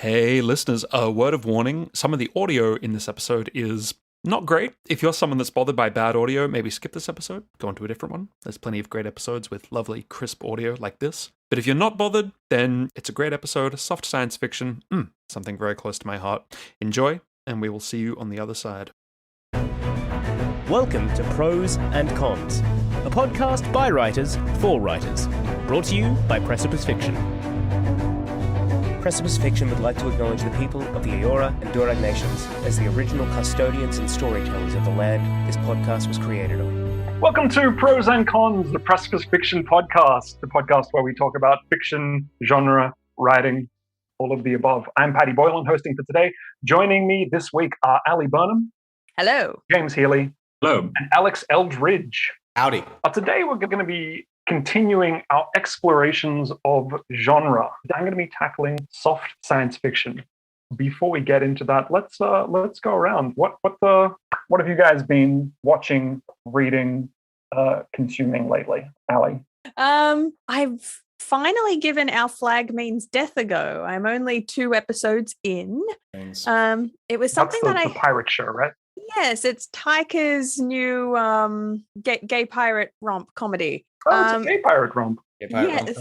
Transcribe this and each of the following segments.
Hey, listeners, a word of warning. Some of the audio in this episode is not great. If you're someone that's bothered by bad audio, maybe skip this episode, go on to a different one. There's plenty of great episodes with lovely, crisp audio like this. But if you're not bothered, then it's a great episode, soft science fiction, something very close to my heart. Enjoy, and we will see you on the other side. Welcome to Prose and Cons, a podcast by writers for writers, brought to you by Precipice Fiction. Precipice Fiction would like to acknowledge the people of the Eora and Durag nations as the original custodians and storytellers of the land this podcast was created on. Welcome to Prose and Cons, the Precipice Fiction podcast, the podcast where we talk about fiction, genre, writing, all of the above. I'm Paddy Boylan, hosting for today. Joining me this week are Burnham. Hello. James Healy. Hello. And Alex Eldridge. Howdy. Today we're going to be continuing our explorations of genre. I'm going to be tackling soft science fiction. Before we get into that, let's go around. What have you guys been watching, reading, consuming lately, Ali? I've finally given Our Flag Means Death a go. I'm only 2 episodes in. Thanks. It was something That's the pirate show, right? Yes, it's Taika's new gay pirate romp comedy. Oh, it's a gay pirate romp. Yes.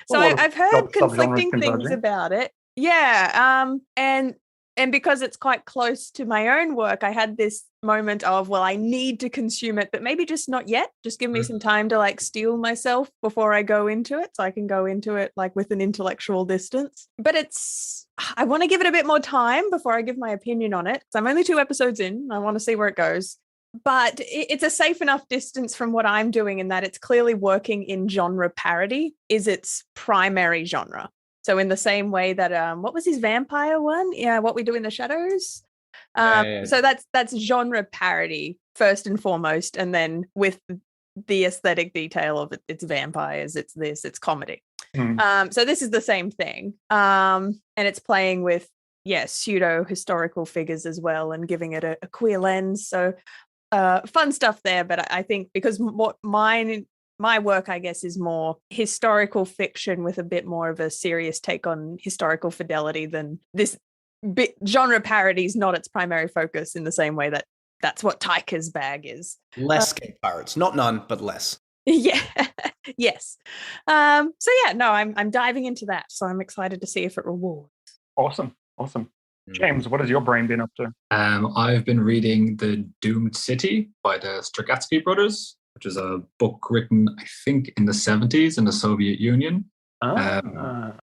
So A lot of I've heard conflicting subgenres things converging. about it. Yeah. And because it's quite close to my own work, I had this moment of, well, I need to consume it, but maybe just not yet. Just give me some time to steel myself before I go into it, so I can go into it with an intellectual distance. But I want to give it a bit more time before I give my opinion on it. So I'm only 2 episodes in. I want to see where it goes. But it's a safe enough distance from what I'm doing in that it's clearly working in genre parody is its primary genre. So in the same way that, what was his vampire one? Yeah, What We Do in the Shadows. So that's genre parody first and foremost. And then with the aesthetic detail of it's vampires, it's comedy. So this is the same thing. And it's playing with, pseudo historical figures as well and giving it a queer lens. So fun stuff there. But I think because what my work, I guess, is more historical fiction with a bit more of a serious take on historical fidelity than this genre parody is not its primary focus in the same way that's what Taika's bag is. Less gay pirates. Not none, but less. Yeah. Yes. I'm diving into that. So I'm excited to see if it rewards. Awesome. James, what has your brain been up to? I've been reading The Doomed City by the Strugatsky brothers, which is a book written, I think, in the 70s in the Soviet Union,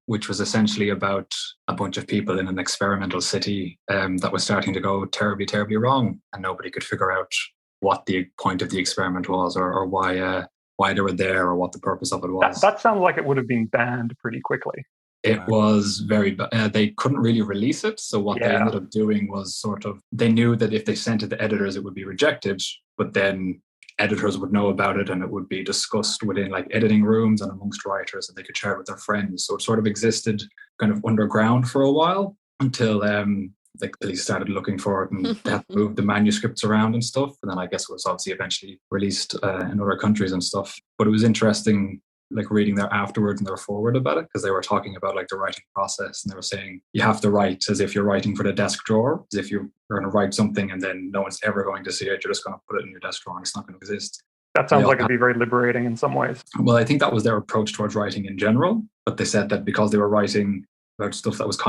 which was essentially about a bunch of people in an experimental city that was starting to go terribly, terribly wrong, and nobody could figure out what the point of the experiment was or why they were there or what the purpose of it was. That sounds like it would have been banned pretty quickly. It was very bad. They couldn't really release it. So what they ended up doing was they knew that if they sent it to editors, it would be rejected, but then editors would know about it and it would be discussed within editing rooms and amongst writers, and they could share it with their friends. So it sort of existed kind of underground for a while until the police started looking for it and they had to move the manuscripts around and stuff. And then I guess it was obviously eventually released in other countries and stuff. But it was interesting reading their afterwards and their forward about it, because they were talking about the writing process, and they were saying you have to write as if you're writing for the desk drawer, as if you're going to write something and then no one's ever going to see it. You're just going to put it in your desk drawer and it's not going to exist. That sounds like it'd be very liberating in some ways. Well, I think that was their approach towards writing in general, but they said that because they were writing about stuff that was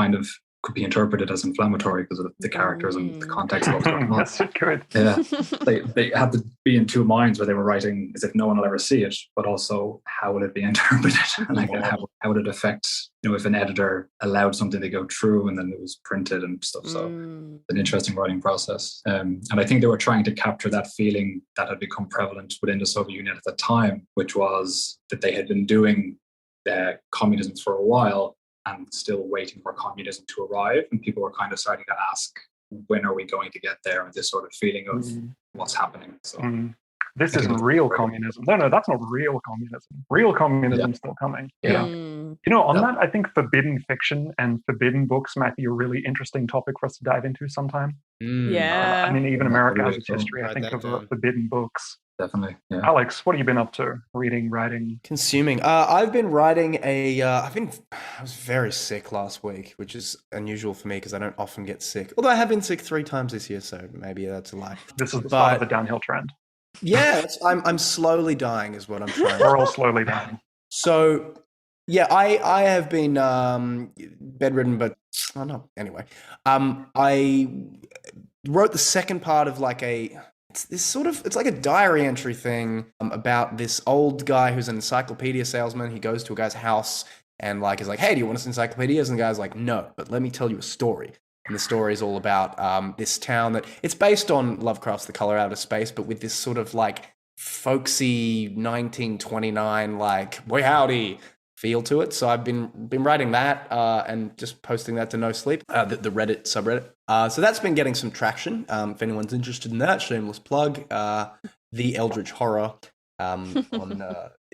could be interpreted as inflammatory because of the characters and the context of what was going on. Yes, it could. Yeah, they had to be in 2 minds where they were writing as if no one will ever see it, but also how will it be interpreted? How would it affect, if an editor allowed something to go through and then it was printed and stuff. So an interesting writing process. And I think they were trying to capture that feeling that had become prevalent within the Soviet Union at the time, which was that they had been doing communism for a while and still waiting for communism to arrive. And people were kind of starting to ask, when are we going to get there? And this sort of feeling of what's happening. So this isn't real communism. No, that's not real communism. Real communism's still coming. Yeah. On that, I think forbidden fiction and forbidden books might be a really interesting topic for us to dive into sometime. Yeah. Even America has its history, I think, of forbidden books. Definitely. Yeah. Alex, what have you been up to? Reading, writing? Consuming. I've been writing I was very sick last week, which is unusual for me because I don't often get sick. Although I have been sick 3 times this year, so maybe that's a lie. This is the start of the downhill trend. Yeah, I'm slowly dying is what I'm trying. We're all slowly dying. So, yeah, I have been bedridden, but oh no. Anyway, I wrote the second part of like it's like a diary entry thing about this old guy who's an encyclopedia salesman. He goes to a guy's house and like is like, "Hey, do you want us encyclopedias?" And the guy's like, "No, but let me tell you a story." And the story is all about this town that it's based on Lovecraft's The Color Out of Space, but with this sort of like folksy 1929 like boy howdy feel to it. So I've been writing that and just posting that to No Sleep, the Reddit subreddit. So that's been getting some traction. If anyone's interested in that, shameless plug. The Eldridge Horror on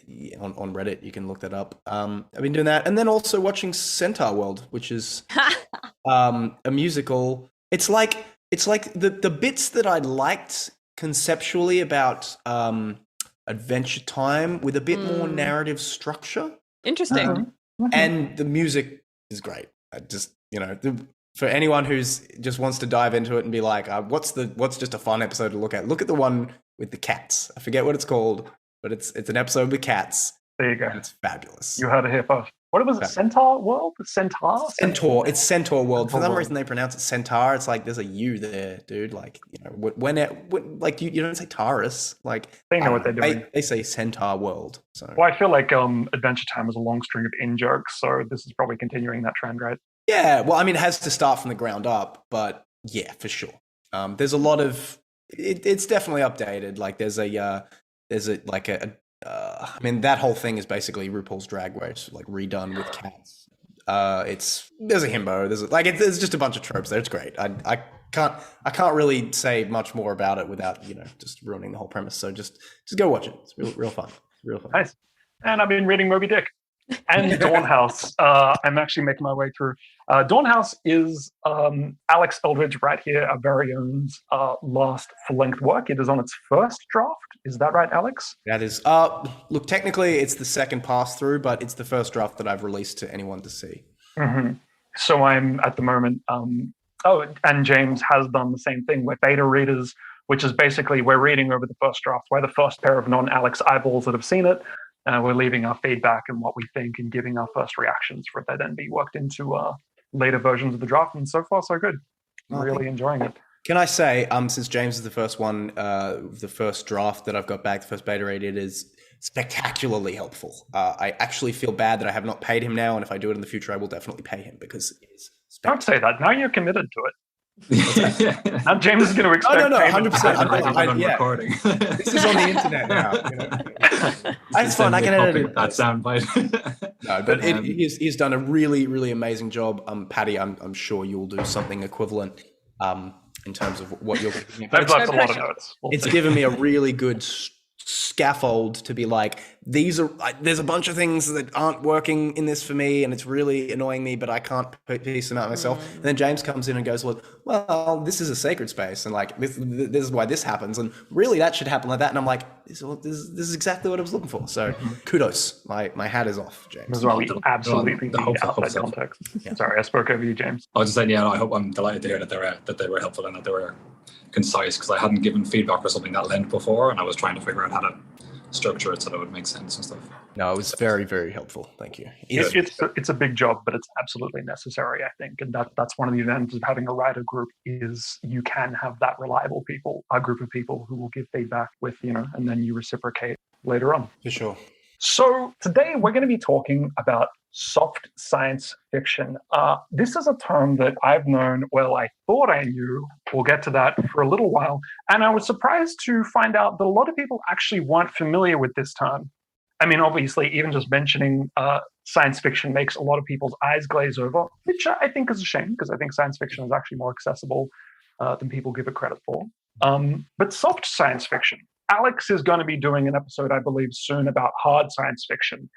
Reddit, you can look that up. I've been doing that, and then also watching Centaur World, which is a musical. It's like the bits that I liked conceptually about Adventure Time with a bit more narrative structure. Interesting. And the music is great. For anyone who's just wants to dive into it and be like, what's just a fun episode to look at? Look at the one with the cats. I forget what it's called, but it's an episode with cats. There you go. And it's fabulous. You heard it here first. What was it? Centaur World? Centaur? Centaur. It's Centaur World. For some reason they pronounce it Centaur. It's like there's a U there, dude. Like, when you don't say Taurus. Like they know what they're doing. They say Centaur World. So well, I feel like Adventure Time was a long string of in jokes, so this is probably continuing that trend, right? Yeah. Well, I mean, it has to start from the ground up, but yeah, for sure. There's a lot of it's definitely updated. Like I mean, that whole thing is basically RuPaul's Drag Race, like redone with cats. There's a himbo. There's just a bunch of tropes there. It's great. I can't really say much more about it without just ruining the whole premise. So just go watch it. It's real fun. Real fun. Nice. And I've been reading Moby Dick and Dawn House. I'm actually making my way through. Dawn House is Alex Eldridge right here, our very own last full-length work. It is on its first draft. Is that right, Alex? That is. Look, technically it's the second pass through, but it's the first draft that I've released to anyone to see. Mm-hmm. So I'm at the moment. And James has done the same thing with beta readers, which is basically we're reading over the first draft. We're the first pair of non-Alex eyeballs that have seen it. We're leaving our feedback and what we think and giving our first reactions for it to then be worked into later versions of the draft. And so far, so good. Really enjoying it. Can I say, since James is the first one, the first draft that I've got back, the first beta read, it is spectacularly helpful. I actually feel bad that I have not paid him now, and if I do it in the future, I will definitely pay him because it is Don't say that. Now you're committed to it. Now James is going to expect. Oh, no, 100%. I'm recording. This is on the internet now. It's fun. I can edit it. That soundbite. No, but he's done a really, really amazing job. Paddy, I'm sure you'll do something equivalent in terms of what you're thinking. I've left a lot of notes. It's given me a really good scaffold to be like, there's a bunch of things that aren't working in this for me and it's really annoying me, but I can't piece them out myself. And then James comes in and goes, well, this is a sacred space and like this is why this happens and really that should happen like that. And I'm like, this is exactly what I was looking for. So kudos. My hat is off, James. This is why we absolutely need outside context. Yeah. Sorry, I spoke over you, James. I was just saying, I'm delighted to hear that they were helpful and that they were concise, because I hadn't given feedback for something that length before and I was trying to figure out how to structure it so that it would make sense and stuff. No, it was very, very helpful. Thank you. It's a big job, but it's absolutely necessary, I think. And that's one of the advantages of having a writer group is you can have that reliable people, a group of people who will give feedback with, and then you reciprocate later on. For sure. So today we're going to be talking about soft science fiction. This is a term that I've known, I thought I knew. We'll get to that for a little while. And I was surprised to find out that a lot of people actually weren't familiar with this term. I mean, obviously, even just mentioning science fiction makes a lot of people's eyes glaze over, which I think is a shame, because I think science fiction is actually more accessible than people give it credit for. But soft science fiction. Alex is going to be doing an episode, I believe, soon about hard science fiction.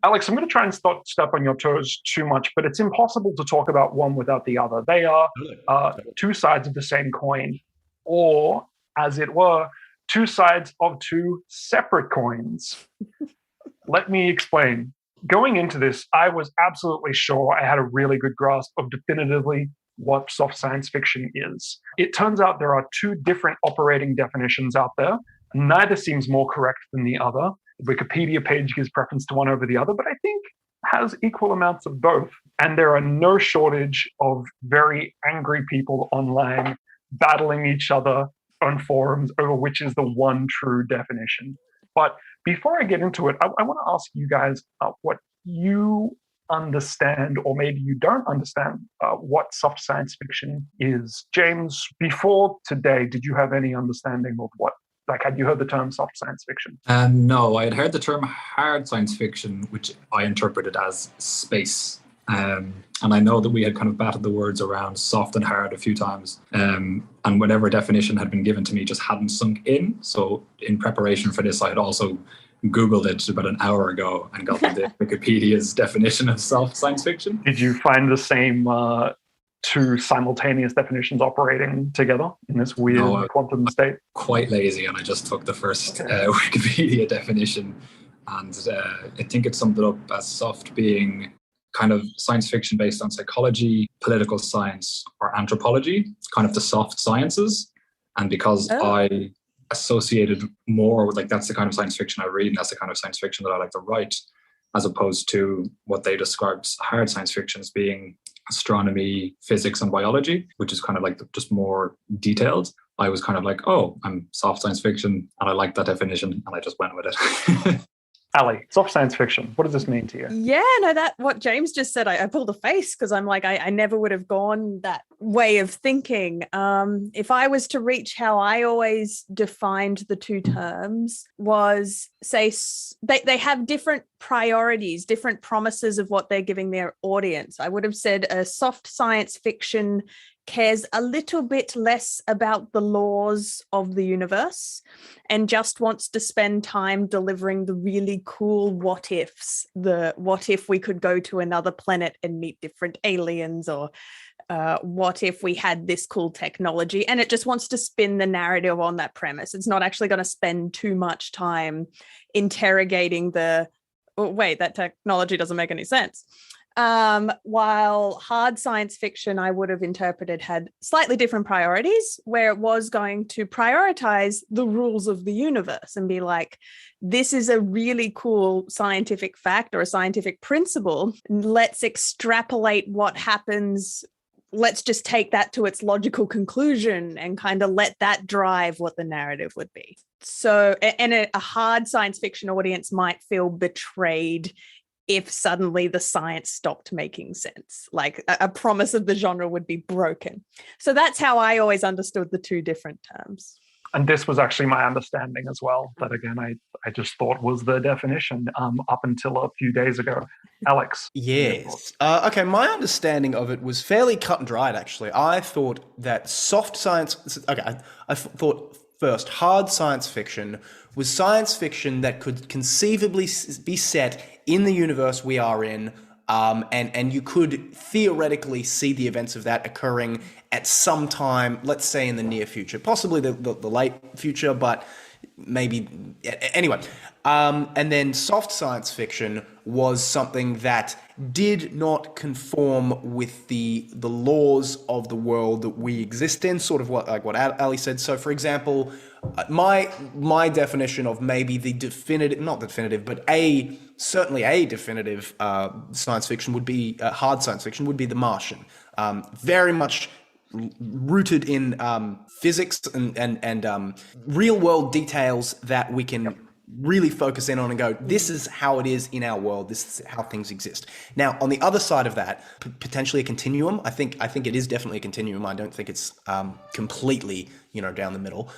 Alex, I'm going to try and step on your toes too much, but it's impossible to talk about one without the other. They are two sides of the same coin, or, as it were, two sides of two separate coins. Let me explain. Going into this, I was absolutely sure I had a really good grasp of definitively what soft science fiction is. It turns out there are two different operating definitions out there. Neither seems more correct than the other. The Wikipedia page gives preference to one over the other, but I think has equal amounts of both. And there are no shortage of very angry people online battling each other on forums over which is the one true definition. But before I get into it, I want to ask you guys what you understand, or maybe you don't understand, what soft science fiction is. James, before today, did you have any understanding of what, like, had you heard the term soft science fiction? No, I had heard the term hard science fiction, which I interpreted as space. And I know that we had kind of batted the words around soft and hard a few times. And whatever definition had been given to me just hadn't sunk in. So in preparation for this, I had also Googled it about an hour ago and got the Wikipedia's definition of soft science fiction. Did you find the same two simultaneous definitions operating together in this weird quantum state? Quite lazy, and I just took the first Wikipedia definition, and I think it summed it up as soft being kind of science fiction based on psychology, political science, or anthropology, kind of the soft sciences. And because I associated more with, like, that's the kind of science fiction I read, and that's the kind of science fiction that I like to write, as opposed to what they described hard science fiction as being astronomy, physics, and biology, which is kind of like just more detailed. I was kind of like, oh, I'm soft science fiction, and I like that definition, and I just went with it. Ali, soft science fiction, what does this mean to you? Yeah, no, that what James just said, I pulled a face because I'm like, I never would have gone that way of thinking. If I was to reach how I always defined the two terms was, say, they have different priorities, different promises of what they're giving their audience. I would have said a soft science fiction cares a little bit less about the laws of the universe and just wants to spend time delivering the really cool what ifs, the what if we could go to another planet and meet different aliens, or what if we had this cool technology, and it just wants to spin the narrative on that premise. It's not actually going to spend too much time interrogating wait, that technology doesn't make any sense. While hard science fiction, I would have interpreted, had slightly different priorities, where it was going to prioritize the rules of the universe and be like, this is a really cool scientific fact or a scientific principle. Let's extrapolate what happens. Let's just take that to its logical conclusion and kind of let that drive what the narrative would be. So, and a hard science fiction audience might feel betrayed if suddenly the science stopped making sense, like a promise of the genre would be broken. So that's how I always understood the two different terms. And this was actually my understanding as well, that again, I just thought was the definition up until a few days ago. Alex? Yes. Okay, my understanding of it was fairly cut and dried, actually. I thought that soft science... Okay, I thought first, hard science fiction was science fiction that could conceivably be set in the universe we are in, and you could theoretically see the events of that occurring at some time, let's say in the near future, possibly the late future, but maybe anyway. And then soft science fiction was something that did not conform with the laws of the world that we exist in, sort of what Ali said. So, for example, my definition of maybe the definitive, not definitive, but certainly a definitive science fiction would be hard science fiction would be The Martian. Very much rooted in physics and real world details that we can really focus in on and go, this is how it is in our world, this is how things exist. Now, on the other side of that, potentially a continuum. I think it is definitely a continuum. I don't think it's completely, down the middle.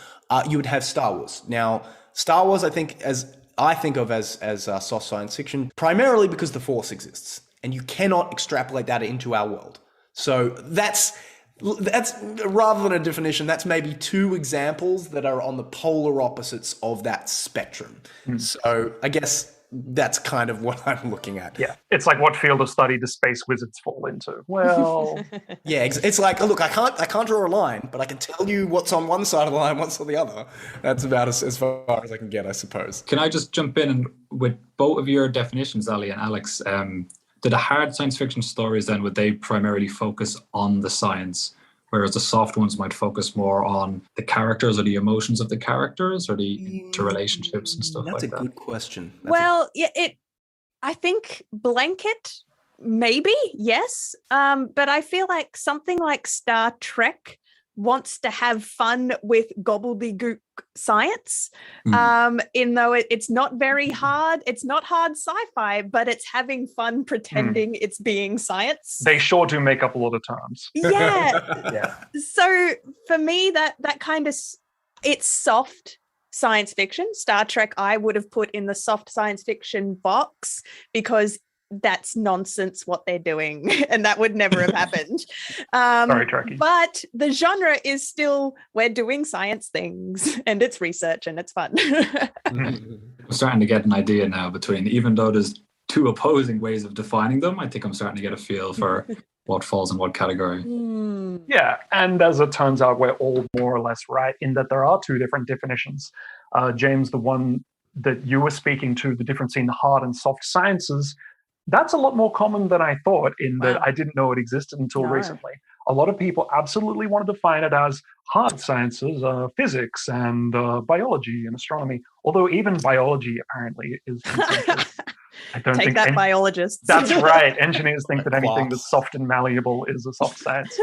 You would have Star Wars. Now, Star Wars, I think of as soft science fiction, primarily because the Force exists, and you cannot extrapolate that into our world. So that's rather than a definition, that's maybe two examples that are on the polar opposites of that spectrum. So I guess that's kind of what I'm looking at. Yeah, it's like what field of study do space wizards fall into? Well, yeah, it's like, look, I can't draw a line, but I can tell you what's on one side of the line, what's on the other. That's about as far as I can get, I suppose. Can I just jump in and with both of your definitions, Ali and Alex? The hard science fiction stories then, would they primarily focus on the science, whereas the soft ones might focus more on the characters or the emotions of the characters or the interrelationships and stuff like that? That's a good question. I think blanket, maybe, yes. But I feel like something like Star Trek wants to have fun with gobbledygook science, in though it's not very hard. It's not hard sci-fi, but it's having fun pretending it's being science. They sure do make up a lot of terms. Yeah. Yeah. So for me, that kind of, it's soft science fiction. Star Trek I would have put in the soft science fiction box because that's nonsense what they're doing and that would never have happened. Sorry, Trekkie. But the genre is still, we're doing science things and it's research and it's fun. I'm starting to get an idea now between, even though there's two opposing ways of defining them, I think I'm starting to get a feel for what falls in what category. Yeah, and as it turns out, we're all more or less right in that there are two different definitions. James, the one that you were speaking to, the difference in hard and soft sciences, that's a lot more common than I thought, in that I didn't know it existed until recently. A lot of people absolutely want to define it as hard sciences, physics and biology and astronomy, although even biology apparently is contentious. I don't think biologists. That's right. Engineers think that anything that's soft and malleable is a soft science.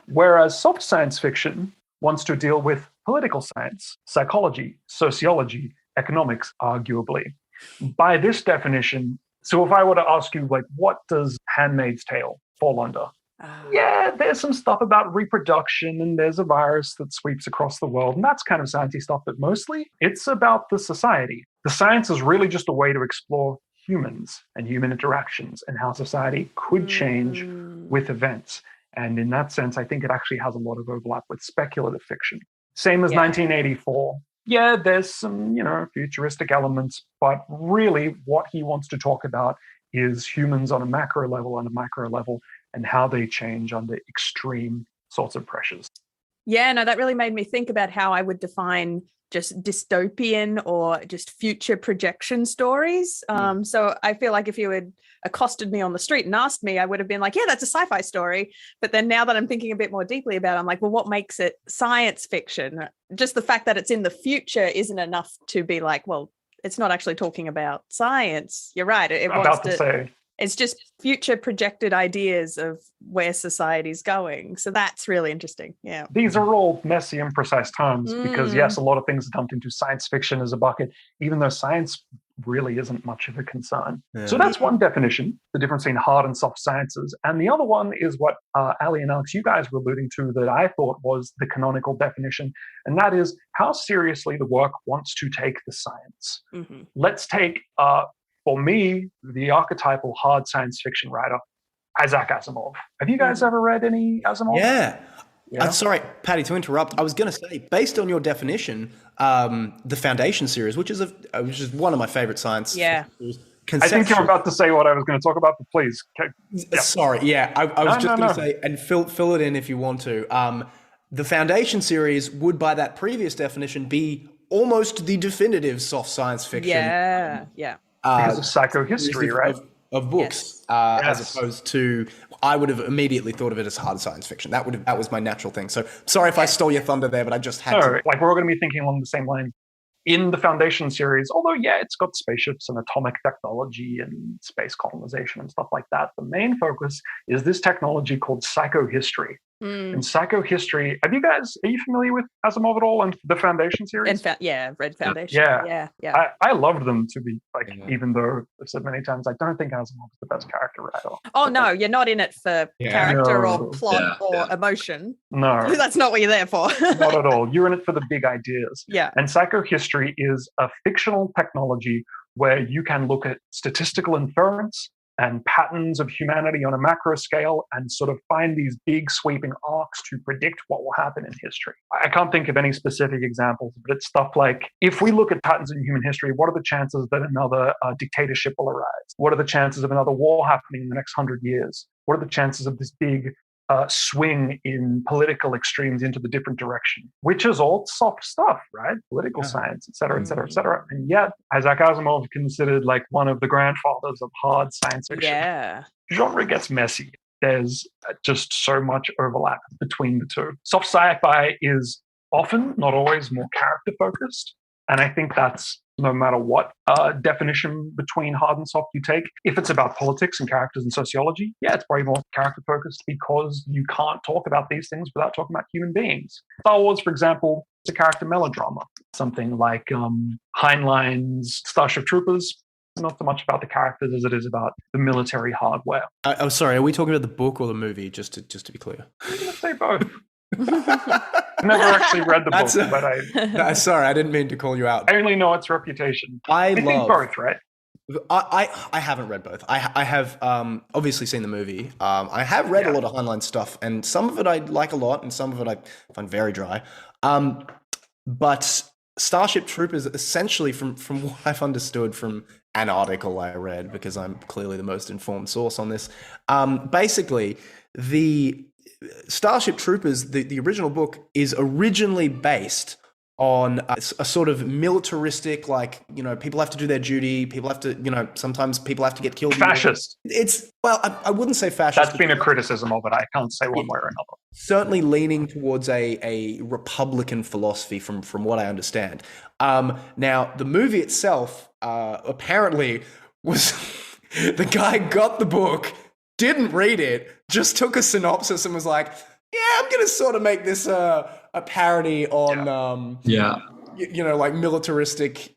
Whereas soft science fiction wants to deal with political science, psychology, sociology, economics, arguably. By this definition, so if I were to ask you, like, what does Handmaid's Tale fall under? Yeah, there's some stuff about reproduction and there's a virus that sweeps across the world, and that's kind of sciencey stuff, but mostly it's about the society. The science is really just a way to explore humans and human interactions and how society could change with events. And in that sense, I think it actually has a lot of overlap with speculative fiction. Same as 1984. Yeah, there's some, futuristic elements, but really what he wants to talk about is humans on a macro level and a micro level and how they change under extreme sorts of pressures. Yeah, no, that really made me think about how I would define just dystopian or just future projection stories. So I feel like if you had accosted me on the street and asked me, I would have been like, yeah, that's a sci-fi story. But then now that I'm thinking a bit more deeply about it, I'm like, well, what makes it science fiction? Just the fact that it's in the future isn't enough to be like, well, it's not actually talking about science. You're right. It wants to say. It's just future projected ideas of where society's going. So that's really interesting. Yeah. These are all messy, imprecise terms because, yes, a lot of things are dumped into science fiction as a bucket, even though science really isn't much of a concern. Yeah. So that's one definition, the difference between hard and soft sciences. And the other one is what Ali and Alex, you guys were alluding to, that I thought was the canonical definition. And that is how seriously the work wants to take the science. Let's take... for me, the archetypal hard science fiction writer, Isaac Asimov. Have you guys ever read any Asimov? Yeah. Sorry, Paddy, to interrupt. I was going to say, based on your definition, the Foundation series, which is one of my favorite science. Yeah. I think you're about to say what I was going to talk about, but please. Sorry. Yeah, I was just going to say, and fill it in if you want to. The Foundation series would, by that previous definition, be almost the definitive soft science fiction. Yeah. Because of psychohistory, right? Of books, as opposed to, I would have immediately thought of it as hard science fiction. That was my natural thing. So sorry if I stole your thunder there, but I just had to. Like, we're all going to be thinking along the same line. In the Foundation series, although, it's got spaceships and atomic technology and space colonization and stuff like that, the main focus is this technology called psychohistory. And psychohistory, are you familiar with Asimov at all and the Foundation series? Read Foundation. Yeah. I loved them, to be even though I've said many times, I don't think Asimov is the best character writer. Oh, no, you're not in it for character or plot or emotion. No. That's not what you're there for. Not at all. You're in it for the big ideas. Yeah. And psychohistory is a fictional technology where you can look at statistical inference and patterns of humanity on a macro scale and sort of find these big sweeping arcs to predict what will happen in history. I can't think of any specific examples, but it's stuff like, if we look at patterns in human history, what are the chances that another dictatorship will arise? What are the chances of another war happening in the next 100 years? What are the chances of this big swing in political extremes into the different direction, which is all soft stuff, right? Political science, et cetera, et cetera, et cetera. And yet, Isaac Asimov considered like one of the grandfathers of hard science fiction. Yeah. Genre gets messy. There's just so much overlap between the two. Soft sci-fi is often, not always, more character focused. And I think that's no matter what definition between hard and soft you take. If it's about politics and characters and sociology, yeah, it's probably more character focused because you can't talk about these things without talking about human beings. Star Wars, for example, it's a character melodrama. Something like Heinlein's Starship Troopers, not so much about the characters as it is about the military hardware. Oh, sorry, are we talking about the book or the movie? Just to be clear. I'm going to say both. I've never actually read the book, but I... sorry, I didn't mean to call you out. I only know its reputation. I think both, right? I haven't read both. I have obviously seen the movie. I have read a lot of Heinlein stuff, and some of it I like a lot, and some of it I find very dry. But Starship Troopers, essentially, from what I've understood from an article I read, because I'm clearly the most informed source on this, basically, the Starship Troopers, the original book, is originally based on a sort of militaristic, like, you know, people have to do their duty, people have to, you know, sometimes people have to get killed. Fascist. It's, well, I wouldn't say fascist. That's been a criticism of it. I can't say one way or another. Certainly leaning towards a Republican philosophy from what I understand. Now, the movie itself apparently was... the guy got the book, didn't read it, just took a synopsis and was like, yeah, I'm going to sort of make this a parody on, you know, like militaristic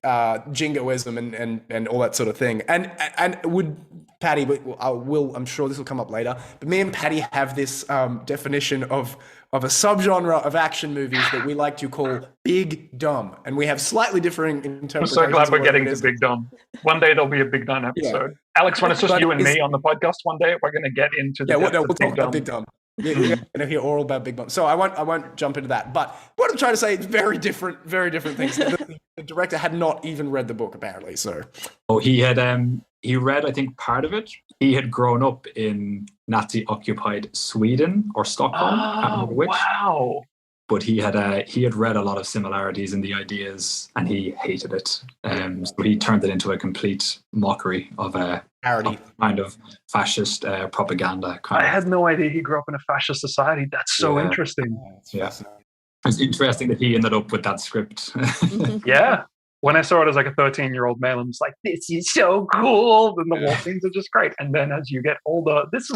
jingoism and all that sort of thing. And would Paddy, I'm sure this will come up later, but me and Paddy have this definition of a subgenre of action movies that we like to call big dumb. And we have slightly differing interpretations. I'm so glad we're getting to big dumb. One day there'll be a big dumb episode. Yeah. Alex, when it's just you and me on the podcast one day, we're going to get into the we'll talk about big dumb. You're going to hear all about big dumb. So I won't jump into that. But what I'm trying to say is very different things. The director had not even read the book, apparently. So he had he read, I think, part of it. He had grown up in Nazi-occupied Sweden or Stockholm. I can't remember which. Wow. But he had read a lot of similarities in the ideas, and he hated it. So he turned it into a complete mockery of a parody, kind of fascist propaganda. I had no idea he grew up in a fascist society. That's so interesting. It's interesting that he ended up with that script. Yeah. When I saw it as like a 13-year-old male, I'm just like, this is so cool. And the war scenes are just great. And then as you get older, this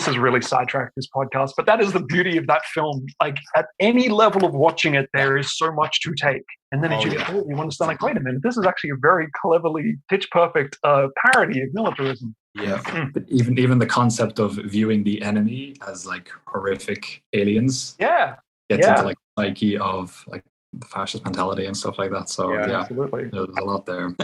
is really sidetracked this podcast, but that is the beauty of that film. Like at any level of watching it, there is so much to take. And then as you get older, you understand, like, wait a minute, this is actually a very cleverly pitch perfect parody of militarism. Yeah. But even the concept of viewing the enemy as like horrific aliens. Yeah. Gets into like the psyche of like the fascist mentality and stuff like that. So absolutely. There's a lot there.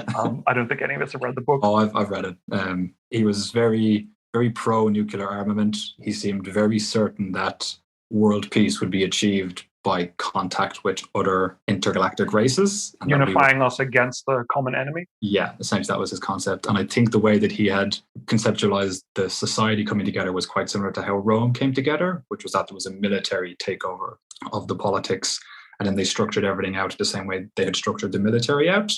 I don't think any of us have read the book. Oh, I've read it. He was very, very pro-nuclear armament. He seemed very certain that world peace would be achieved by contact with other intergalactic races. And unifying us against the common enemy? Yeah, essentially that was his concept. And I think the way that he had conceptualized the society coming together was quite similar to how Rome came together, which was that there was a military takeover of the politics. And then they structured everything out the same way they had structured the military out.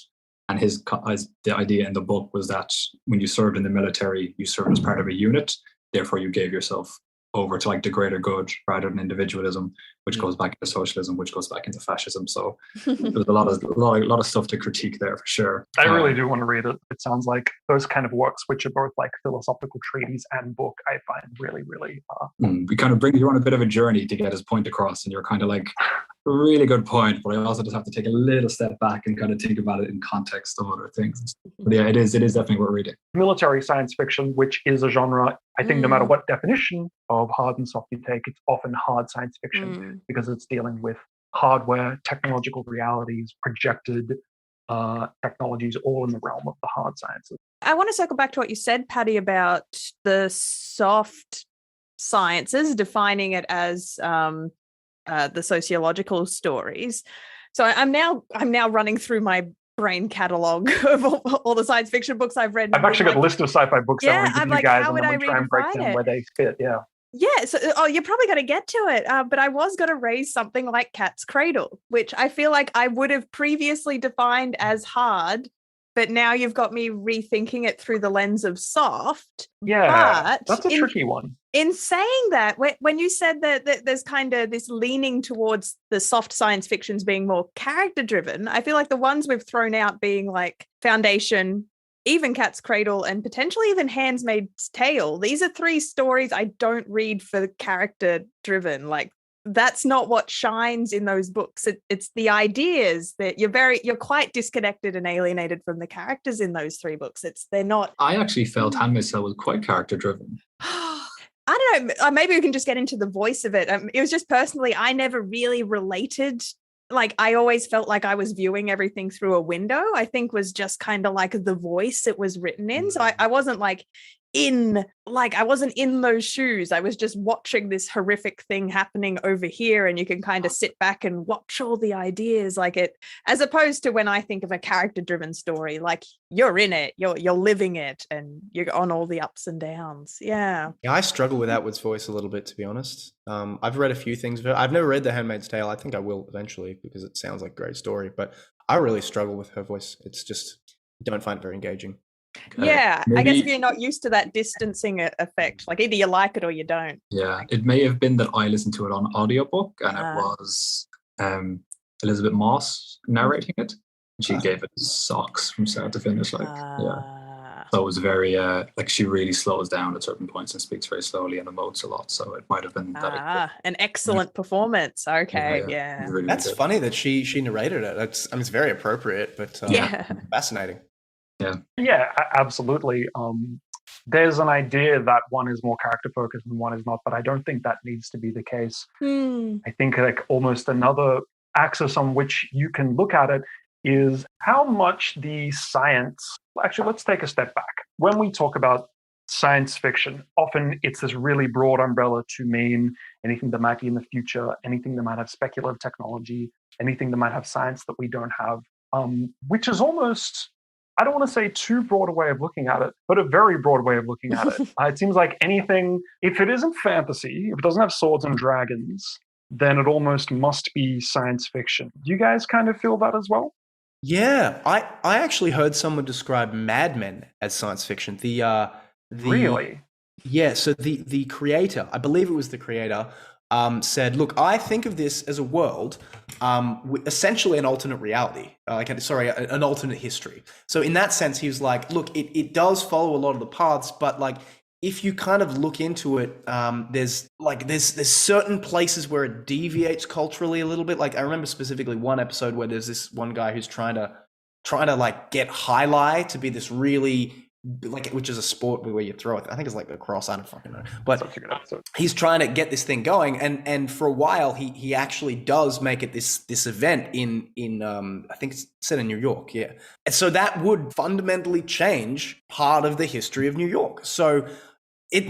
And the idea in the book was that when you served in the military, you served as part of a unit. Therefore, you gave yourself over to like the greater good rather than individualism, which goes back into socialism, which goes back into fascism. So there's a lot of stuff to critique there for sure. I really do want to read it. It sounds like those kind of works, which are both like philosophical treatise and book, I find really, really. We kind of bring you on a bit of a journey to get his point across, and you're kind of like, really good point, but I also just have to take a little step back and kind of think about it in context of other things. But yeah, it is definitely worth reading. Military science fiction, which is a genre, I think no matter what definition of hard and soft you take, it's often hard science fiction because it's dealing with hardware, technological realities, projected technologies, all in the realm of the hard sciences. I want to circle back to what you said, Paddy, about the soft sciences, defining it as the sociological stories. So I'm now running through my brain catalog of all the science fiction books I've read. I've actually got a list of sci-fi books Yeah, that I'm you like, guys, how and would then I we try and break redefine down it? where they fit. Yeah. Yeah, so you're probably going to get to it, but I was going to raise something like Cat's Cradle, which I feel like I would have previously defined as hard, but now you've got me rethinking it through the lens of soft. Yeah, But that's a tricky one. In saying that, when you said that there's kind of this leaning towards the soft science fictions being more character driven, I feel like the ones we've thrown out being like Foundation, even Cat's Cradle, and potentially even Handmaid's Tale. These are three stories I don't read for character driven. Like, that's not what shines in those books. It's the ideas that you're quite disconnected and alienated from the characters in those three books. They're not. I actually felt Handmaid's Tale was quite character driven. I don't know. Maybe we can just get into the voice of it. It was just personally, I never really related. Like, I always felt like I was viewing everything through a window. I think was just kind of like the voice it was written in. So I wasn't like I wasn't in those shoes. I was just watching this horrific thing happening over here, and you can kind of sit back and watch all the ideas like it, as opposed to when I think of a character driven story, like you're in it, you're living it, and you're on all the ups and downs. Yeah, I struggle with Atwood's voice a little bit, to be honest. I've read a few things. I've never read The Handmaid's Tale. I think I will eventually because it sounds like a great story, but I really struggle with her voice. It's just, don't find it very engaging. Yeah, I guess if you're not used to that distancing effect, like either you like it or you don't. Yeah, it may have been that I listened to it on audiobook and it was Elizabeth Moss narrating it. She gave it socks from start to finish. Yeah. So it was very, like she really slows down at certain points and speaks very slowly and emotes a lot. So it might have been that. An excellent performance. Okay, yeah. yeah. Really That's funny that she narrated it. It's very appropriate, but fascinating. Yeah, absolutely. There's an idea that one is more character focused and one is not, but I don't think that needs to be the case. I think like almost another axis on which you can look at it is how much the science. Actually, let's take a step back. When we talk about science fiction, often it's this really broad umbrella to mean anything that might be in the future, anything that might have speculative technology, anything that might have science that we don't have, which is almost, I don't want to say too broad a way of looking at it, but a very broad way of looking at it. It seems like anything, if it isn't fantasy, if it doesn't have swords and dragons, then it almost must be science fiction. Do you guys kind of feel that as well? Yeah, I actually heard someone describe Mad Men as science fiction. Really? Yeah, so the creator, I believe it was the creator, said, look, I think of this as a world, essentially an alternate reality, an alternate history. So in that sense, he was like, look, it does follow a lot of the paths, but like, if you kind of look into it, there's certain places where it deviates culturally a little bit. Like I remember specifically one episode where there's this one guy who's trying to like get Healy to be this really, like, which is a sport where you throw it. I think it's like a cross. I don't fucking know. But he's trying to get this thing going, and for a while he actually does make it this event in I think it's set in New York, yeah. And so that would fundamentally change part of the history of New York. So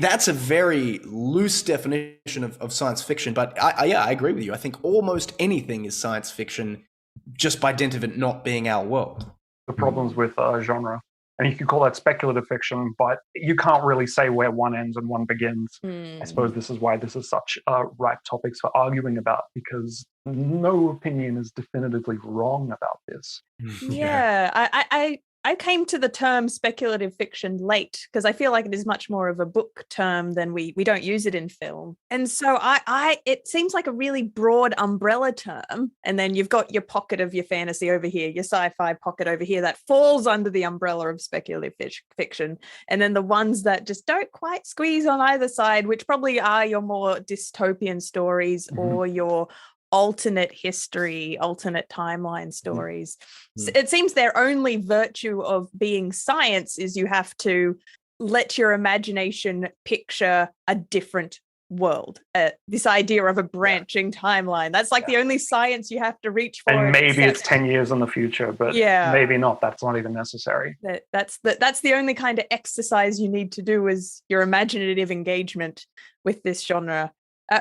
that's a very loose definition of science fiction. But I agree with you. I think almost anything is science fiction just by dint of it not being our world. The problems with genre. And you could call that speculative fiction, but you can't really say where one ends and one begins. I suppose this is why this is such ripe topics for arguing about, because no opinion is definitively wrong about this. Yeah, I came to the term speculative fiction late because I feel like it is much more of a book term than we don't use it in film. And so it seems like a really broad umbrella term. And then you've got your pocket of your fantasy over here, your sci-fi pocket over here that falls under the umbrella of speculative fiction. And then the ones that just don't quite squeeze on either side, which probably are your more dystopian stories or your alternate history, alternate timeline stories. So it seems their only virtue of being science is you have to let your imagination picture a different world. This idea of a branching timeline. That's like the only science you have to reach for. And maybe it's 10 years in the future, but maybe not. That's not even necessary. That's the only kind of exercise you need to do is your imaginative engagement with this genre,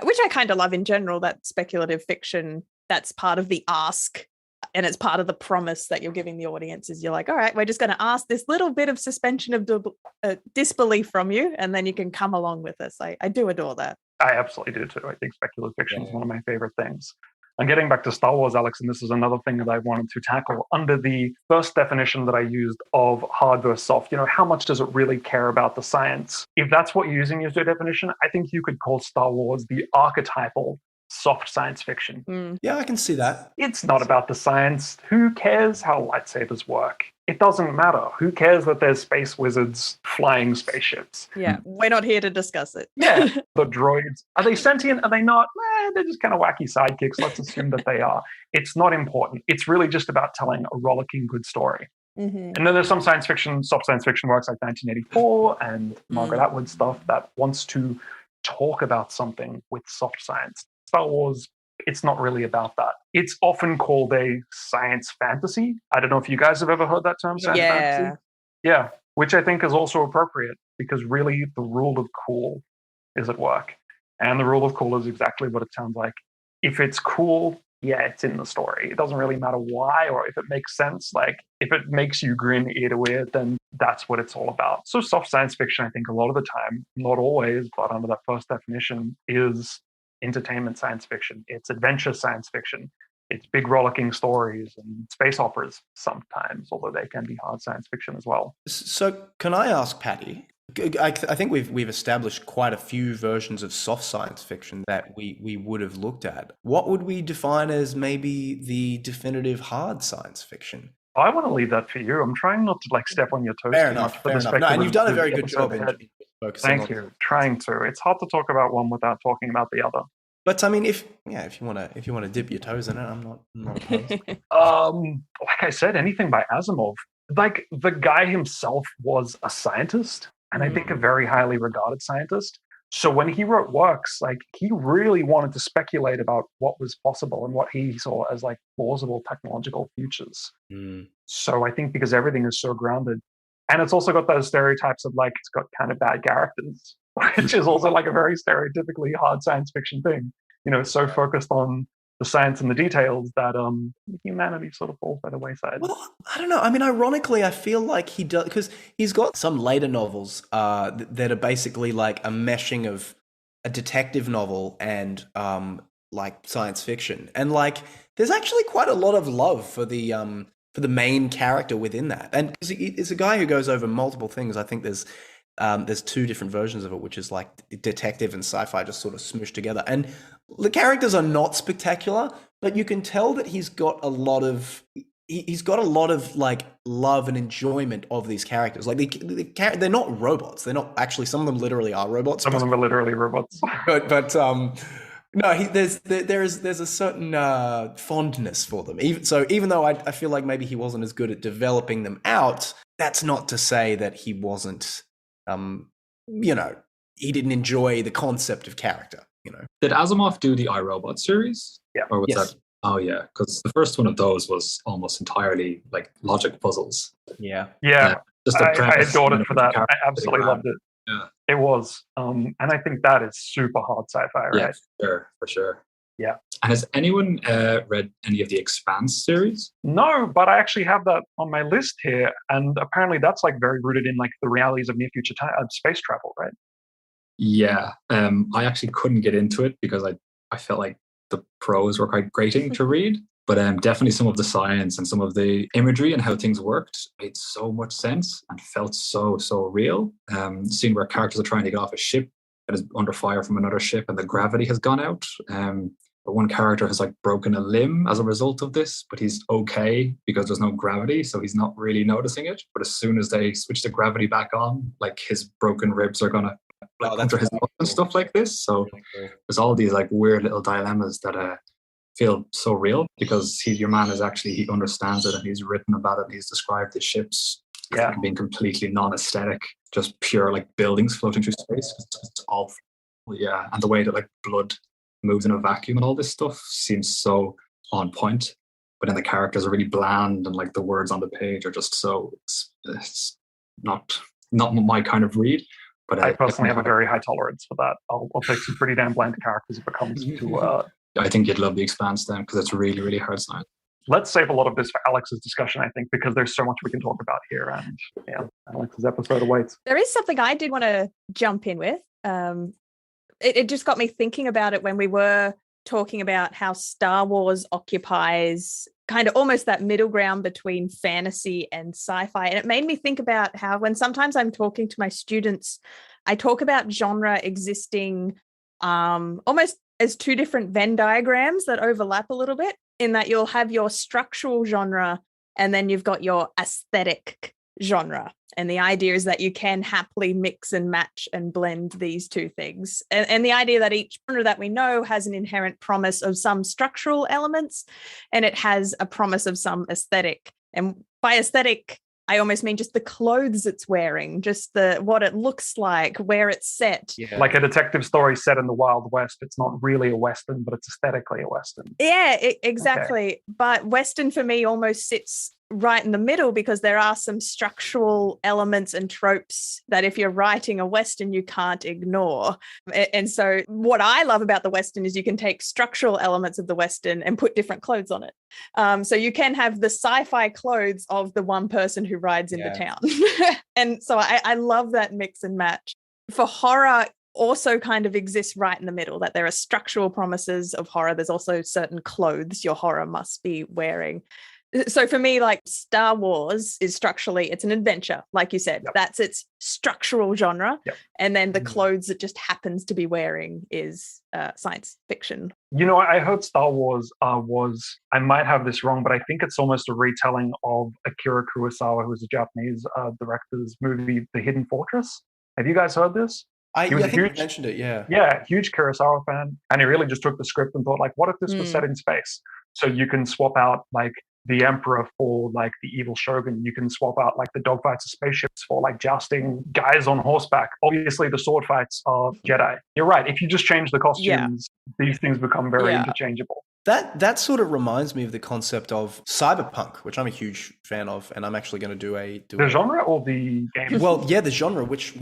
which I kind of love in general, that speculative fiction. That's part of the ask. And it's part of the promise that you're giving the audience is you're like, all right, we're just going to ask this little bit of suspension of disbelief from you, and then you can come along with us. I do adore that. I absolutely do too. I think speculative fiction is one of my favorite things. And getting back to Star Wars, Alex, and this is another thing that I wanted to tackle under the first definition that I used of hard versus soft. How much does it really care about the science? If that's what you're using as your definition, I think you could call Star Wars the archetypal soft science fiction. Yeah, I can see that. It's not about the science. Who cares how lightsabers work? It doesn't matter. Who cares that there's space wizards flying spaceships? Yeah, we're not here to discuss it. Yeah, the droids, are they sentient? Are they not? They're just kind of wacky sidekicks. Let's assume that they are. It's not important. It's really just about telling a rollicking good story. And then there's some science fiction, soft science fiction works like 1984 and Margaret Atwood stuff that wants to talk about something with soft science. Star Wars, it's not really about that. It's often called a science fantasy. I don't know if you guys have ever heard that term, science fantasy. Yeah, which I think is also appropriate because really the rule of cool is at work. And the rule of cool is exactly what it sounds like. If it's cool, it's in the story. It doesn't really matter why or if it makes sense. Like, if it makes you grin ear to ear, then that's what it's all about. So soft science fiction, I think a lot of the time, not always, but under that first definition, is entertainment science fiction. It's adventure science fiction. It's big rollicking stories and space operas sometimes, although they can be hard science fiction as well. So can I ask Paddy, I think we've established quite a few versions of soft science fiction that we would have looked at. What would we define as maybe the definitive hard science fiction? I want to leave that for you. I'm trying not to step on your toes. Fair enough. No, and you've done a very good job in focusing on. Thank you. Trying to. It's hard to talk about one without talking about the other. But I mean, if you want to dip your toes in it, I'm not opposed. Like I said, anything by Asimov. Like, the guy himself was a scientist, and I think a very highly regarded scientist. So when he wrote works, like, he really wanted to speculate about what was possible and what he saw as like plausible technological futures. So I think because everything is so grounded, and it's also got those stereotypes of like, it's got kind of bad characters, which is also like a very stereotypically hard science fiction thing. So focused on the science and the details that humanity sort of falls by the wayside. Well, I don't know. I mean, ironically, I feel like he does, because he's got some later novels that are basically like a meshing of a detective novel and like science fiction, and like there's actually quite a lot of love for the main character within that, and it's a guy who goes over multiple things. I think there's two different versions of it, which is like detective and sci-fi just sort of smooshed together. And the characters are not spectacular, but you can tell that he's got a lot of like love and enjoyment of these characters. Like they're not robots. They're not actually. Some of them literally are robots. Some of them are literally robots. But no, there's a certain fondness for them. Even though I feel like maybe he wasn't as good at developing them out, that's not to say that he wasn't. He didn't enjoy the concept of character. Did Asimov do the iRobot series? Yeah. Or was that? Oh yeah, because the first one of those was almost entirely like logic puzzles. Yeah. Just I adored it for that. I absolutely loved it. Yeah. It was. And I think that is super hard sci-fi, right? Yeah, for sure. Yeah. And has anyone read any of the Expanse series? No, but I actually have that on my list here, and apparently that's like very rooted in like the realities of near future space travel, right? Yeah, I actually couldn't get into it because I felt like the prose were quite grating to read, but definitely some of the science and some of the imagery and how things worked made so much sense and felt so real. Seeing where characters are trying to get off a ship that is under fire from another ship and the gravity has gone out. But one character has like broken a limb as a result of this, but he's okay because there's no gravity, so he's not really noticing it. But as soon as they switch the gravity back on, like his broken ribs are gonna enter his mouth and stuff like this. So there's all these like weird little dilemmas that feel so real because your man is actually, he understands it and he's written about it and he's described the ships being completely non-aesthetic, just pure like buildings floating through space. It's all Yeah, and the way that like blood moves in a vacuum and all this stuff seems so on point. But then the characters are really bland, and like the words on the page are just so it's not my kind of read. But I personally have a very high tolerance for that. I'll take some pretty damn bland characters if it comes to. I think you'd love the Expanse then, because it's really, really hard science. Let's save a lot of this for Alex's discussion, I think, because there's so much we can talk about here, and yeah, Alex's episode awaits. There is something I did want to jump in with. It just got me thinking about it when we were talking about how Star Wars occupies kind of almost that middle ground between fantasy and sci-fi. And it made me think about how when sometimes I'm talking to my students, I talk about genre existing almost as two different Venn diagrams that overlap a little bit, in that you'll have your structural genre and then you've got your aesthetic genre. And the idea is that you can happily mix and match and blend these two things. And the idea that each genre that we know has an inherent promise of some structural elements, and it has a promise of some aesthetic. And by aesthetic, I almost mean just the clothes it's wearing, just what it looks like, where it's set. Yeah. Like a detective story set in the Wild West. It's not really a Western, but it's aesthetically a Western. Yeah, exactly. Okay. But Western for me almost sits right in the middle, because there are some structural elements and tropes that if you're writing a Western, you can't ignore. And so what I love about the Western is you can take structural elements of the Western and put different clothes on it. So you can have the sci-fi clothes of the one person who rides into town. And so I love that mix and match. For horror, also kind of exists right in the middle, that there are structural promises of horror. There's also certain clothes your horror must be wearing. So for me, like Star Wars is structurally, it's an adventure, like you said. Yep. That's its structural genre. Yep. And then the clothes it just happens to be wearing is science fiction. You know, I heard Star Wars was, I might have this wrong, but I think it's almost a retelling of Akira Kurosawa, who's a Japanese director's movie, The Hidden Fortress. Have you guys heard this? I think you mentioned it, yeah. Yeah, huge Kurosawa fan. And he really just took the script and thought, like, what if this was set in space? So you can swap out, like, the emperor for like the evil shogun. You can swap out like the dogfights of spaceships for like jousting guys on horseback. Obviously the sword fights are Jedi. You're right. If you just change the costumes, these things become very interchangeable. That sort of reminds me of the concept of cyberpunk, which I'm a huge fan of, and I'm actually going to do the genre or the game. Well, yeah, the genre, which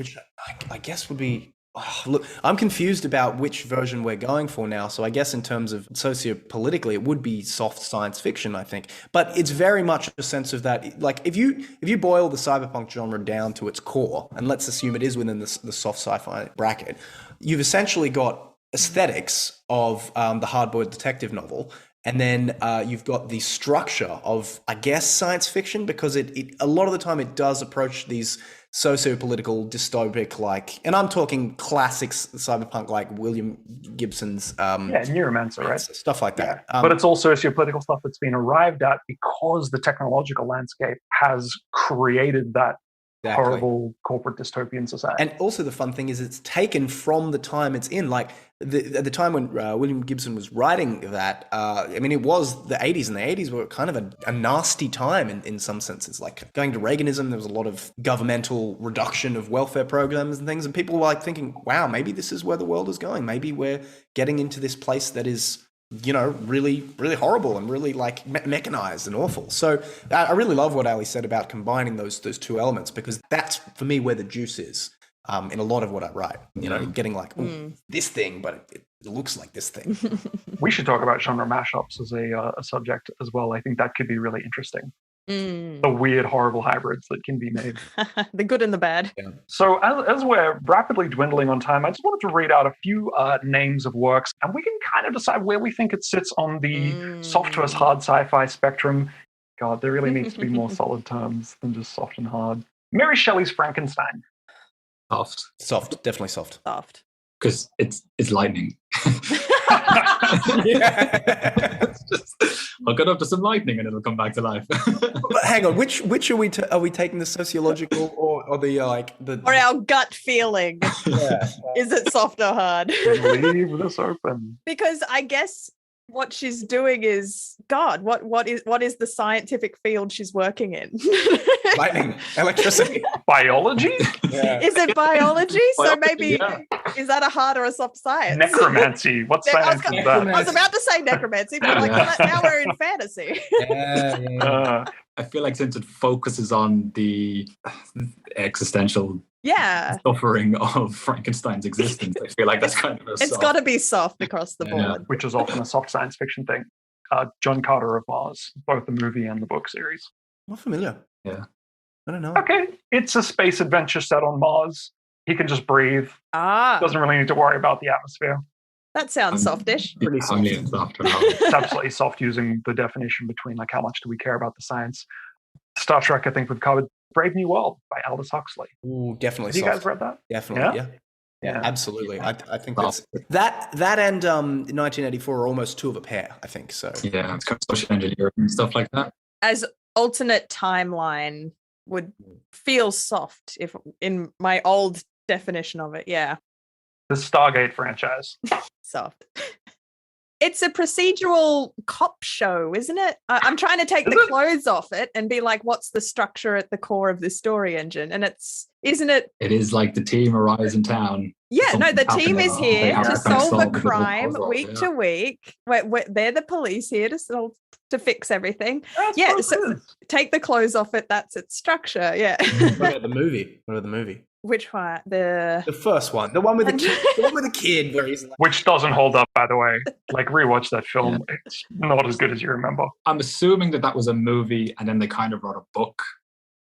I guess would be. Oh, look, I'm confused about which version we're going for now. So I guess in terms of sociopolitically, it would be soft science fiction, I think. But it's very much a sense of that. Like if you boil the cyberpunk genre down to its core, and let's assume it is within the soft sci-fi bracket, you've essentially got aesthetics of the hard-boiled detective novel. And then you've got the structure of, I guess, science fiction, because it a lot of the time it does approach these socio-political, dystopic, like, and I'm talking classics cyberpunk like William Gibson's Neuromancer, right? Stuff like that. But it's all socio-political stuff that's been arrived at because the technological landscape has created that horrible corporate dystopian society. And also the fun thing is it's taken from the time it's in. Like at the time when William Gibson was writing that, I mean, it was the 80s, and the 80s were kind of a nasty time in some senses. Like going to Reaganism, there was a lot of governmental reduction of welfare programs and things, and people were like thinking, wow, maybe this is where the world is going. Maybe we're getting into this place that is, you know, really, really horrible and really like mechanized and awful. So I really love what Ali said about combining those two elements, because that's for me where the juice is in a lot of what I write. You know, getting like this thing, but it looks like this thing. We should talk about genre mashups as a subject as well. I think that could be really interesting. The weird, horrible hybrids that can be made. The good and the bad. Yeah. So as we're rapidly dwindling on time, I just wanted to read out a few names of works, and we can kind of decide where we think it sits on the soft versus hard sci-fi spectrum. God, there really needs to be more solid terms than just soft and hard. Mary Shelley's Frankenstein. Soft, definitely soft. Because it's lightning. It's just, I'll get up to some lightning and it'll come back to life. But hang on, which are we taking, the sociological or the or our gut feeling? Is it soft or hard? Leave this open. Because I guess what she's doing is, God, what is the scientific field she's working in? Lightning, electricity. Biology? Yeah. Is it biology? So maybe, yeah. is that a hard or a soft science? Necromancy. What science is that? I was about to say necromancy, but like, Yeah. now we're in fantasy. Uh, I feel like since it focuses on the existential Yeah. suffering of Frankenstein's existence, I feel like that's kind of a It's soft- got to be soft across the Yeah. board. which is often a soft science fiction thing. John Carter of Mars, both the movie and the book series. Not familiar. Yeah. I don't know. Okay, it's a space adventure set on Mars. He can just breathe. Ah, Doesn't really need to worry about the atmosphere. that sounds softish. Pretty I mean, soft. it's after all. It's absolutely soft using the definition between like how much do we care about the science. Star Trek, I think we've covered Brave New World by Aldous Huxley. Ooh, definitely Have you soft. guys read that? Definitely, Yeah? yeah. Yeah. Absolutely. I think Well- that's that and 1984 are almost two of a pair, I think. So Yeah, it's kind of social engineering and stuff like that. As alternate timeline would feel soft if in my old definition of it. Yeah, The Stargate franchise. soft. It's a procedural cop show, isn't it? I'm trying to take Is the it? clothes off it and be like, what's the structure at the core of the story engine? And isn't it? It is like the team arrives in town. Yeah, no, the Something's team happening. is They here have to to kind of solve solve a it with the crime puzzle, week yeah. to week. They're the police here to fix everything. That's Yeah, what it so- is. Take the clothes off it. That's its structure. Yeah. what about the movie? Which one? The The first one, the one with the kid, the one with the kid, where he's like, Which doesn't hold up, by the way. Like, rewatch that film. It's not as good as you remember. I'm assuming that was a movie and then they kind of wrote a book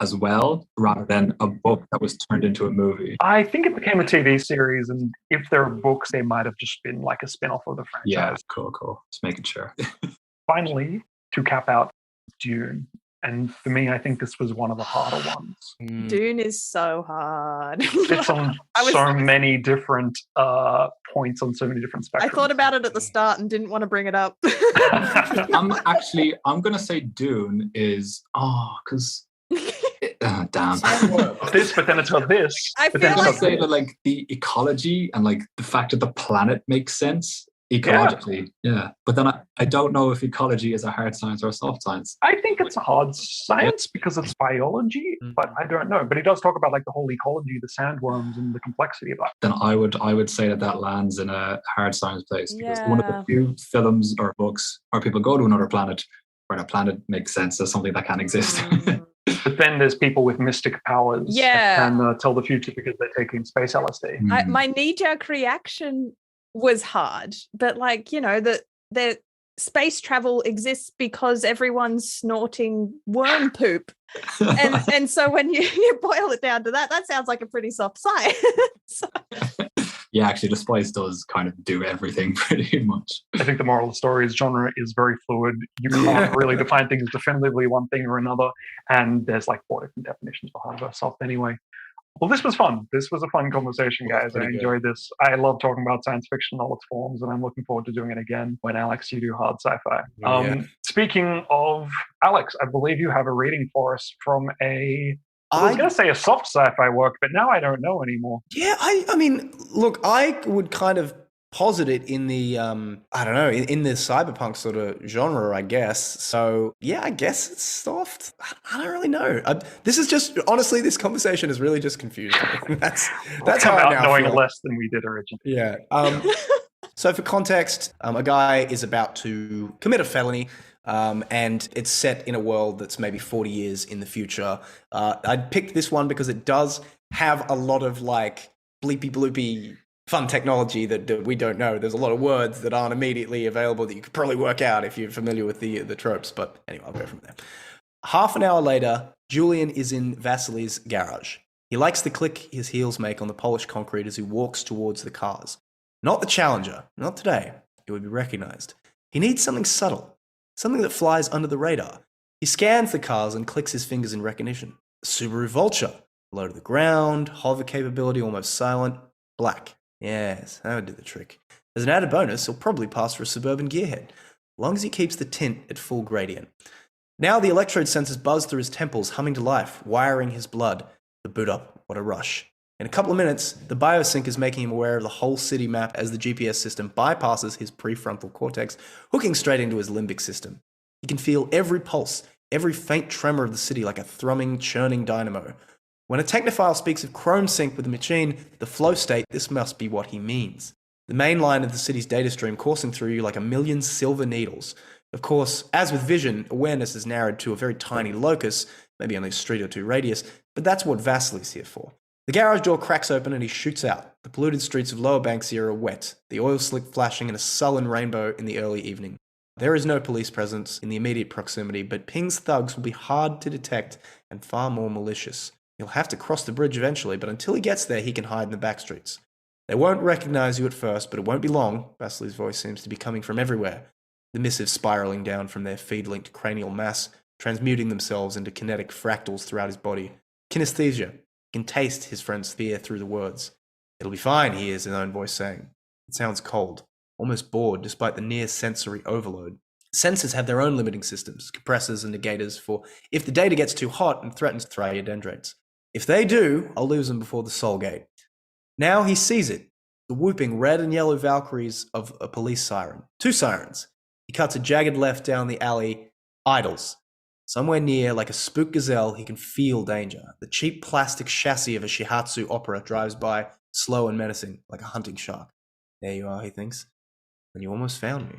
as well, rather than a book that was turned into a movie. I think it became a TV series, and if there are books, they might have just been like a spin off of the franchise. Yeah, cool. Just making sure. Finally, to cap out Dune. And for me, I think this was one of the harder ones. Dune is so hard. It's on so many different points on so many different spectrums. I thought about it at the start and didn't want to bring it up. I'm going to say Dune is, because, damn. this, but then it's got this. I but feel then I'm it's going to got say this. that the ecology and the fact that the planet makes sense ecologically. Yeah. But then I don't know if ecology is a hard science or a soft science. I think it's a hard science because it's biology, but I don't know. But he does talk about the whole ecology, the sandworms, and the complexity of that. Then I would say that lands in a hard science place because one of the Yeah. few films or books where people go to another planet where that planet makes sense as something that can exist. Mm. But then there's people with mystic powers Yeah. that can tell the future because they're taking space LSD. My knee-jerk reaction was hard, but the space travel exists because everyone's snorting worm poop. and so when you boil it down to that sounds like a pretty soft science. Yeah, actually, the spice does kind of do everything pretty much. I think the moral of the story is genre is very fluid. You can't really define things definitively one thing or another. And there's 4 different definitions for hard versus soft anyway. Well, this was fun. This was a fun conversation, guys. I enjoyed this. I love talking about science fiction in all its forms, and I'm looking forward to doing it again when, Alex, you do hard sci-fi. Yeah. Speaking of Alex, I believe you have a reading for us from I was going to say a soft sci-fi work, but now I don't know anymore. Yeah, I mean, look, I would kind of posit it in the I don't know, in the cyberpunk sort of genre, I guess. So yeah, I guess it's soft. I don't really know. This is just honestly, this conversation is really just confused me. That's how I now knowing feel. less than we did originally. Yeah. So for context, a guy is about to commit a felony. And it's set in a world that's maybe 40 years in the future. I picked this one because it does have a lot of bleepy bloopy fun technology that we don't know. There's a lot of words that aren't immediately available that you could probably work out if you're familiar with the tropes. But anyway, I'll go from there. Half an hour later, Julian is in Vasily's garage. He likes the click his heels make on the polished concrete as he walks towards the cars. Not the Challenger. Not today. It would be recognized. He needs something subtle. Something that flies under the radar. He scans the cars and clicks his fingers in recognition. Subaru Vulture. Low to the ground, hover capability almost silent, black. Yes, that would do the trick. As an added bonus, he'll probably pass for a suburban gearhead, as long as he keeps the tint at full gradient. Now the electrode sensors buzz through his temples, humming to life, wiring his blood. The boot up, what a rush. In a couple of minutes, the biosync is making him aware of the whole city map as the GPS system bypasses his prefrontal cortex, hooking straight into his limbic system. He can feel every pulse, every faint tremor of the city like a thrumming, churning dynamo. When a technophile speaks of chrome sync with the machine, the flow state, this must be what he means. The main line of the city's data stream coursing through you like a million silver needles. Of course, as with vision, awareness is narrowed to a very tiny locus, maybe only a street or two radius, but that's what Vasily's here for. The garage door cracks open and he shoots out. The polluted streets of Lower Banksia are wet, the oil slick flashing in a sullen rainbow in the early evening. There is no police presence in the immediate proximity, but Ping's thugs will be hard to detect and far more malicious. He'll have to cross the bridge eventually, but until he gets there, he can hide in the back streets. They won't recognize you at first, but it won't be long. Vasily's voice seems to be coming from everywhere, the missives spiraling down from their feed-linked cranial mass, transmuting themselves into kinetic fractals throughout his body. Kinesthesia. He can taste his friend's fear through the words. It'll be fine, he hears his own voice saying. It sounds cold, almost bored, despite the near sensory overload. Sensors have their own limiting systems, compressors and negators for if the data gets too hot and threatens thryodendroids. If they do, I'll lose them before the Soul Gate. Now he sees it, the whooping red and yellow Valkyries of a police siren. 2 sirens. He cuts a jagged left down the alley. Idols. Somewhere near, like a spooked gazelle, he can feel danger. The cheap plastic chassis of a Shihatsu opera drives by, slow and menacing, like a hunting shark. There you are, he thinks. And you almost found me.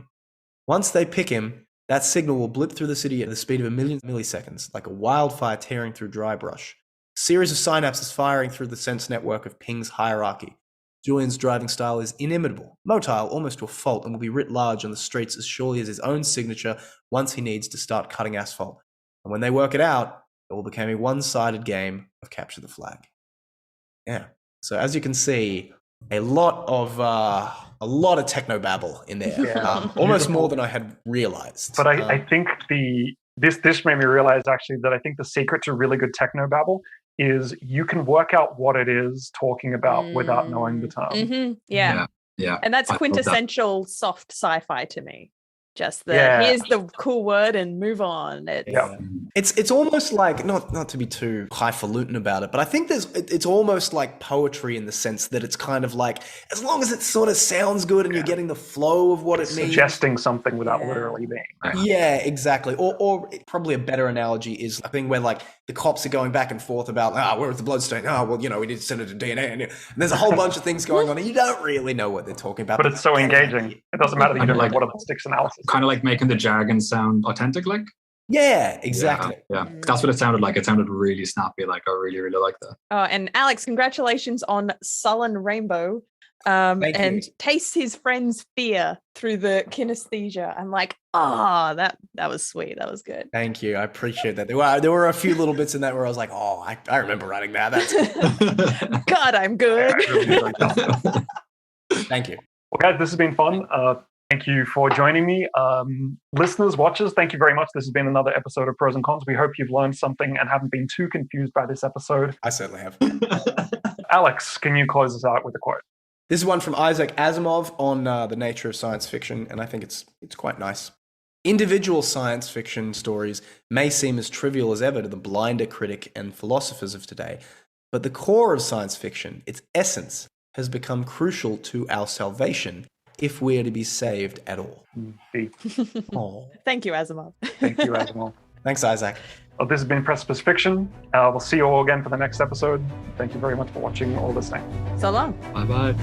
Once they pick him, that signal will blip through the city at the speed of 1 million milliseconds, like a wildfire tearing through dry brush. A series of synapses firing through the sense network of Ping's hierarchy. Julian's driving style is inimitable, motile almost to a fault, and will be writ large on the streets as surely as his own signature once he needs to start cutting asphalt. And when they work it out, it will become a one-sided game of capture the flag. Yeah. So as you can see, a lot of technobabble in there, almost more than I had realized. But I think this made me realize actually that I think the secret to really good technobabble is you can work out what it is talking about without knowing the term. Mm-hmm. Yeah. And that's quintessential soft sci-fi to me. Just here's the cool word and move on. It's almost like not to be too highfalutin about it, but I think it's almost like poetry in the sense that it's kind of like as long as it sort of sounds good and you're getting the flow of what it means, suggesting something without literally being. Yeah, exactly. Or probably a better analogy is a thing where like the cops are going back and forth about where was the bloodstain? We need to send it to DNA, and there's a whole bunch of things going on, and you don't really know what they're talking about. But it's so engaging. It doesn't matter that you don't like what are the sticks analysis. Kind of like making the jargon sound authentic, like. Yeah, exactly. Yeah, that's what it sounded like. It sounded really snappy. Like I really, really like that. Oh, and Alex, congratulations on Sullen Rainbow. And taste his friend's fear through the kinesthesia. I'm like, that was sweet. That was good. Thank you. I appreciate that. There were a few little bits in that where I was like, I remember writing that. That's God, I'm good. Thank you. Well, guys, this has been fun. Thank you for joining me. Listeners, watchers, thank you very much. This has been another episode of Pros and Cons. We hope you've learned something and haven't been too confused by this episode. I certainly have. Alex, can you close us out with a quote? This is one from Isaac Asimov on the nature of science fiction, and I think it's quite nice. Individual science fiction stories may seem as trivial as ever to the blinder critic and philosophers of today, but the core of science fiction, its essence, has become crucial to our salvation if we're to be saved at all. Thank you, Asimov. Thank you, Asimov. Thanks, Isaac. Well, this has been Precipice Fiction. We'll see you all again for the next episode. Thank you very much for watching or listening. So long. Bye-bye.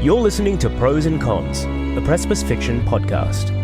You're listening to Pros and Cons, the Precipice Fiction podcast.